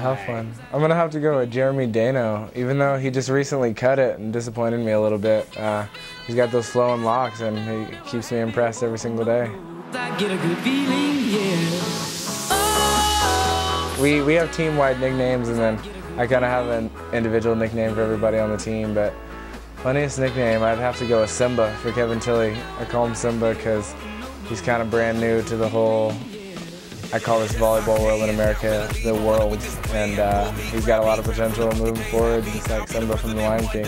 tough one. I'm going to have to go with Jeremy Dano, even though he just recently cut it and disappointed me a little bit. He's got those flowing locks, and he keeps me impressed every single day. I get a good feeling, yeah. We have team-wide nicknames, and then I kind of have an individual nickname for everybody on the team, but funniest nickname, I'd have to go with Simba for Kevin Tilley. I call him Simba because he's kind of brand new to the whole, I call this volleyball world in America, the world, and he's got a lot of potential moving forward, just like Simba from The Lion King.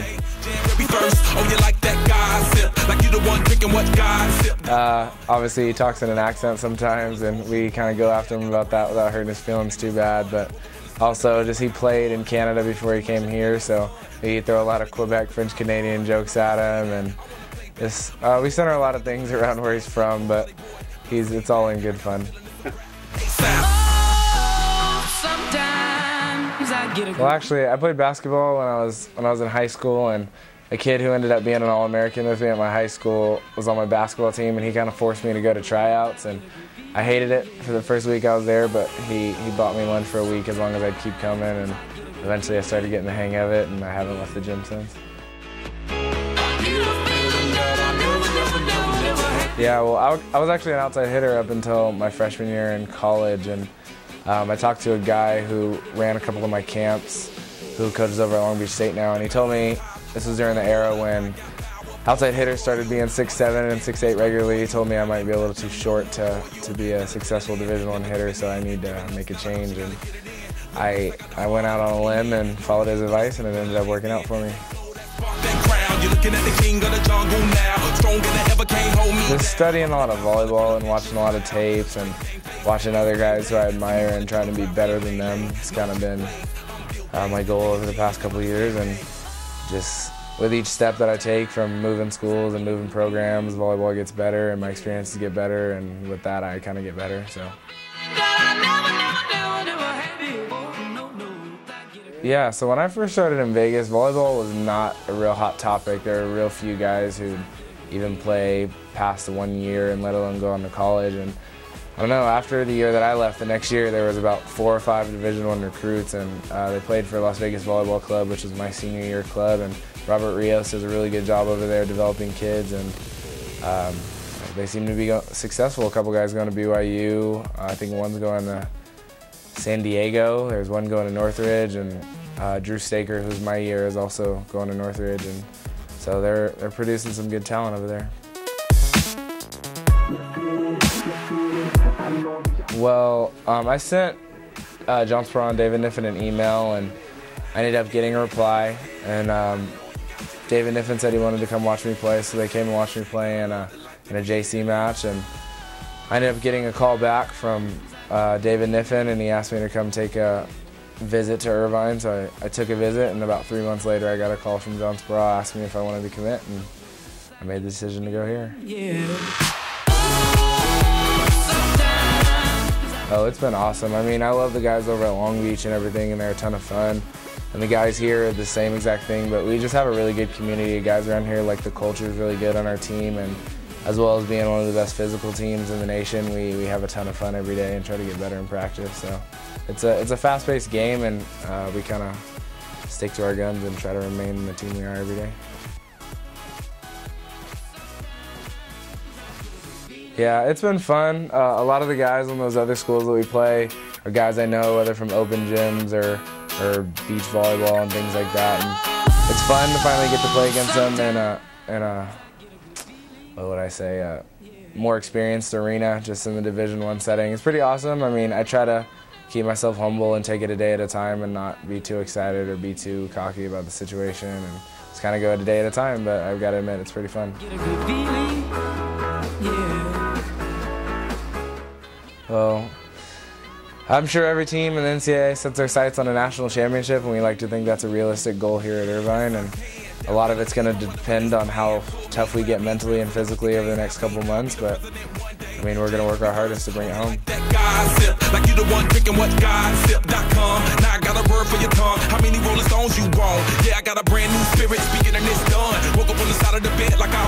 Obviously he talks in an accent sometimes, and we kind of go after him about that without hurting his feelings too bad, but also just he played in Canada before he came here, so we throw a lot of Quebec, French-Canadian jokes at him, and just, we center a lot of things around where he's from, but it's all in good fun. Well, actually, I played basketball when I was in high school, and a kid who ended up being an All-American with me at my high school was on my basketball team, and he kind of forced me to go to tryouts, and I hated it for the first week I was there, but he bought me lunch for a week as long as I'd keep coming, and eventually I started getting the hang of it, and I haven't left the gym since. Yeah, well, I was actually an outside hitter up until my freshman year in college, and I talked to a guy who ran a couple of my camps, who coaches over at Long Beach State now, and he told me this was during the era when outside hitters started being 6'7" and 6'8" regularly. He told me I might be a little too short to be a successful Division I hitter, so I need to make a change. And I went out on a limb and followed his advice, and it ended up working out for me. Just studying a lot of volleyball and watching a lot of tapes and watching other guys who I admire and trying to be better than them. It's kind of been my goal over the past couple of years, and just with each step that I take from moving schools and moving programs, volleyball gets better and my experiences get better, and with that I kind of get better. So. Yeah, so when I first started in Vegas, volleyball was not a real hot topic. There were real few guys who'd even play past the 1 year and let alone go on to college. And I don't know, after the year that I left, the next year there was about 4 or 5 Division I recruits, and they played for Las Vegas Volleyball Club, which was my senior year club, and Robert Rios does a really good job over there developing kids, and they seem to be successful. A couple guys going to BYU, I think one's going to San Diego, there's one going to Northridge, and Drew Staker, who's my year, is also going to Northridge, and so they're producing some good talent over there. Well, I sent John Sparrow and David Niffen an email, and I ended up getting a reply, and David Niffen said he wanted to come watch me play, so they came and watched me play in a JC match, and I ended up getting a call back from David Niffen, and he asked me to come take a visit to Irvine, so I took a visit, and about 3 months later I got a call from John Sparrow asking me if I wanted to commit, and I made the decision to go here. Yeah. Oh, it's been awesome. I mean, I love the guys over at Long Beach and everything, and they're a ton of fun. And the guys here are the same exact thing, but we just have a really good community of guys around here. Like, the culture is really good on our team, and as well as being one of the best physical teams in the nation, we have a ton of fun every day and try to get better in practice. So it's a fast-paced game, and we kind of stick to our guns and try to remain the team we are every day. Yeah, it's been fun. A lot of the guys on those other schools that we play are guys I know, whether from open gyms or beach volleyball and things like that. And it's fun to finally get to play against them in a what would I say, more experienced arena, just in the Division I setting. It's pretty awesome. I mean, I try to keep myself humble and take it a day at a time and not be too excited or be too cocky about the situation, and just kind of go a day at a time, but I've got to admit, it's pretty fun. Well, I'm sure every team in the NCAA sets their sights on a national championship, and we like to think that's a realistic goal here at Irvine. And a lot of it's going to depend on how tough we get mentally and physically over the next couple months, but I mean, we're going to work our hardest to bring it home. Like you the one drinking what gossip.com. Now I got a word for your tongue. How many Rolling Stones you want? Yeah, I got a brand new spirit speaking and it's done. Woke up on the side of the bed like I